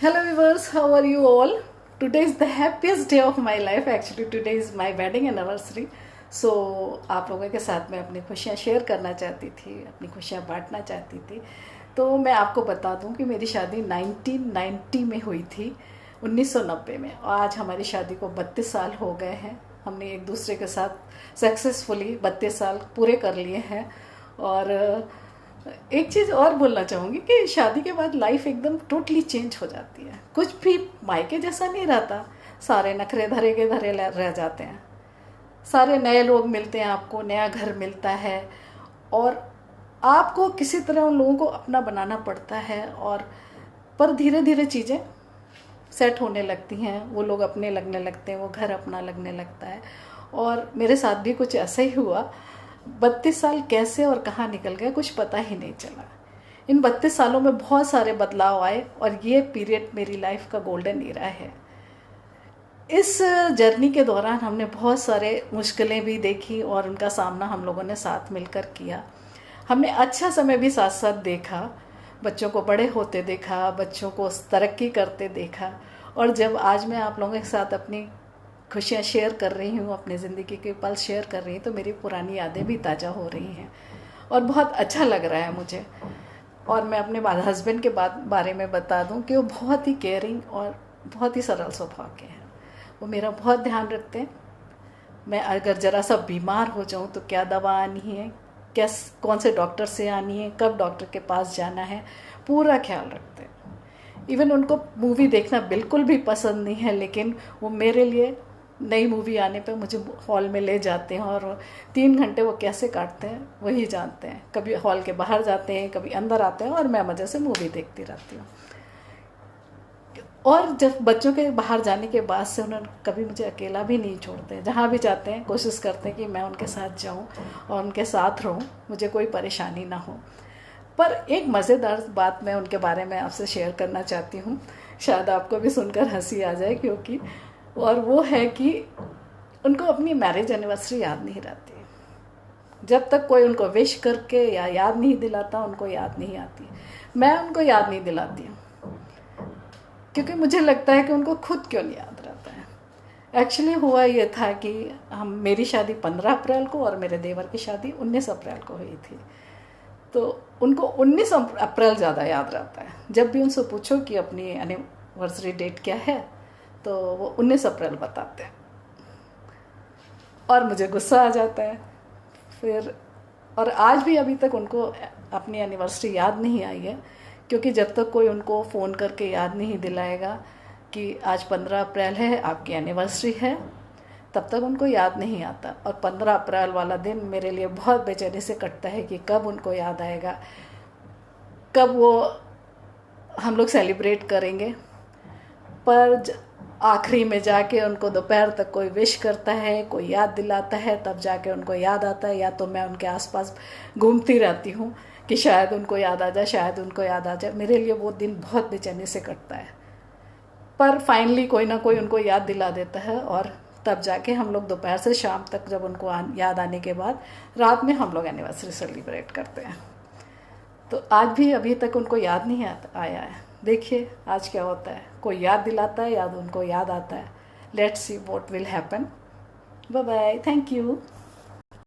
Hello viewers, how are you all? Today is the happiest day of my life. Actually today is my wedding anniversary. So आप लोगों के साथ में अपनी खुशियाँ शेयर करना चाहती थी, अपनी खुशियाँ बांटना चाहती थी। तो मैं आपको बता दूं कि मेरी शादी 1990 में हुई थी, 1990 में। और आज हमारी शादी को 32 साल हो गए हैं। हमने एक दूसरे के साथ सक्सेसफुली 32 साल पूरे कर लिए हैं। और एक चीज़ और बोलना चाहूँगी कि शादी के बाद लाइफ एकदम टोटली चेंज हो जाती है। कुछ भी मायके जैसा नहीं रहता, सारे नखरे धरे के धरे रह जाते हैं। सारे नए लोग मिलते हैं, आपको नया घर मिलता है और आपको किसी तरह उन लोगों को अपना बनाना पड़ता है। और पर धीरे धीरे चीज़ें सेट होने लगती हैं, वो लोग अपने लगने लगते हैं, वो घर अपना लगने लगता है। और मेरे साथ भी कुछ ऐसा ही हुआ। 32 साल कैसे और कहाँ निकल गए कुछ पता ही नहीं चला। इन 32 सालों में बहुत सारे बदलाव आए और ये पीरियड मेरी लाइफ का गोल्डन ईरा है। इस जर्नी के दौरान हमने बहुत सारे मुश्किलें भी देखी और उनका सामना हम लोगों ने साथ मिलकर किया। हमने अच्छा समय भी साथ साथ देखा, बच्चों को बड़े होते देखा, बच्चों को तरक्की करते देखा। और जब आज मैं आप लोगों के साथ अपनी खुशियाँ शेयर कर रही हूँ, अपनी ज़िंदगी के पल शेयर कर रही हूँ, तो मेरी पुरानी यादें भी ताज़ा हो रही हैं और बहुत अच्छा लग रहा है मुझे। और मैं अपने हस्बैंड के बारे में बता दूँ कि वो बहुत ही केयरिंग और बहुत ही सरल स्वभाव के हैं। वो मेरा बहुत ध्यान रखते हैं। मैं अगर ज़रा सा बीमार हो जाऊँ तो क्या दवा आनी है, कौन से डॉक्टर से आनी है, कब डॉक्टर के पास जाना है, पूरा ख्याल रखते हैं। इवन उनको मूवी देखना बिल्कुल भी पसंद नहीं है, लेकिन वो मेरे लिए नई मूवी आने पे मुझे हॉल में ले जाते हैं और 3 घंटे वो कैसे काटते हैं वही जानते हैं। कभी हॉल के बाहर जाते हैं, कभी अंदर आते हैं और मैं मज़े से मूवी देखती रहती हूँ। और जब बच्चों के बाहर जाने के बाद से उन्होंने कभी मुझे अकेला भी नहीं छोड़ते। जहाँ भी जाते हैं कोशिश करते हैं कि मैं उनके साथ जाऊँ और उनके साथ रहूँ, मुझे कोई परेशानी ना हो। पर एक मज़ेदार बात मैं उनके बारे में आपसे शेयर करना चाहती हूँ, शायद आपको भी सुनकर हंसी आ जाए क्योंकि, और वो है कि उनको अपनी मैरिज एनिवर्सरी याद नहीं रहती। जब तक कोई उनको विश करके या याद नहीं दिलाता, उनको याद नहीं आती। मैं उनको याद नहीं दिलाती हूँ क्योंकि मुझे लगता है कि उनको खुद क्यों नहीं याद रहता है। एक्चुअली हुआ ये था कि मेरी शादी 15 अप्रैल को और मेरे देवर की शादी 19 अप्रैल को हुई थी। तो उनको 19 अप्रैल ज़्यादा याद रहता है। जब भी उनसे पूछो कि अपनी एनिवर्सरी डेट क्या है तो वो 19 अप्रैल बताते हैं और मुझे गुस्सा आ जाता है फिर। और आज भी अभी तक उनको अपनी एनिवर्सरी याद नहीं आई है, क्योंकि जब तक कोई उनको फ़ोन करके याद नहीं दिलाएगा कि आज 15 अप्रैल है, आपकी एनिवर्सरी है, तब तक उनको याद नहीं आता। और 15 अप्रैल वाला दिन मेरे लिए बहुत बेचैनी से कटता है कि कब उनको याद आएगा, कब वो हम लोग सेलिब्रेट करेंगे। पर आखिरी में जाके उनको दोपहर तक कोई विश करता है, कोई याद दिलाता है, तब जाके उनको याद आता है। या तो मैं उनके आसपास घूमती रहती हूँ कि शायद उनको याद आ जाए, शायद उनको याद आ जाए। मेरे लिए वो दिन बहुत बेचैनी से कटता है, पर फाइनली कोई ना कोई उनको याद दिला देता है और तब जाके हम लोग दोपहर से शाम तक, जब उनको याद आने के बाद रात में हम लोग एनिवर्सरी सेलिब्रेट करते हैं। तो आज भी अभी तक उनको याद नहीं आया है। देखिए आज क्या होता है, कोई याद दिलाता है या उनको याद आता है। Let's see what will happen. Bye bye, thank you.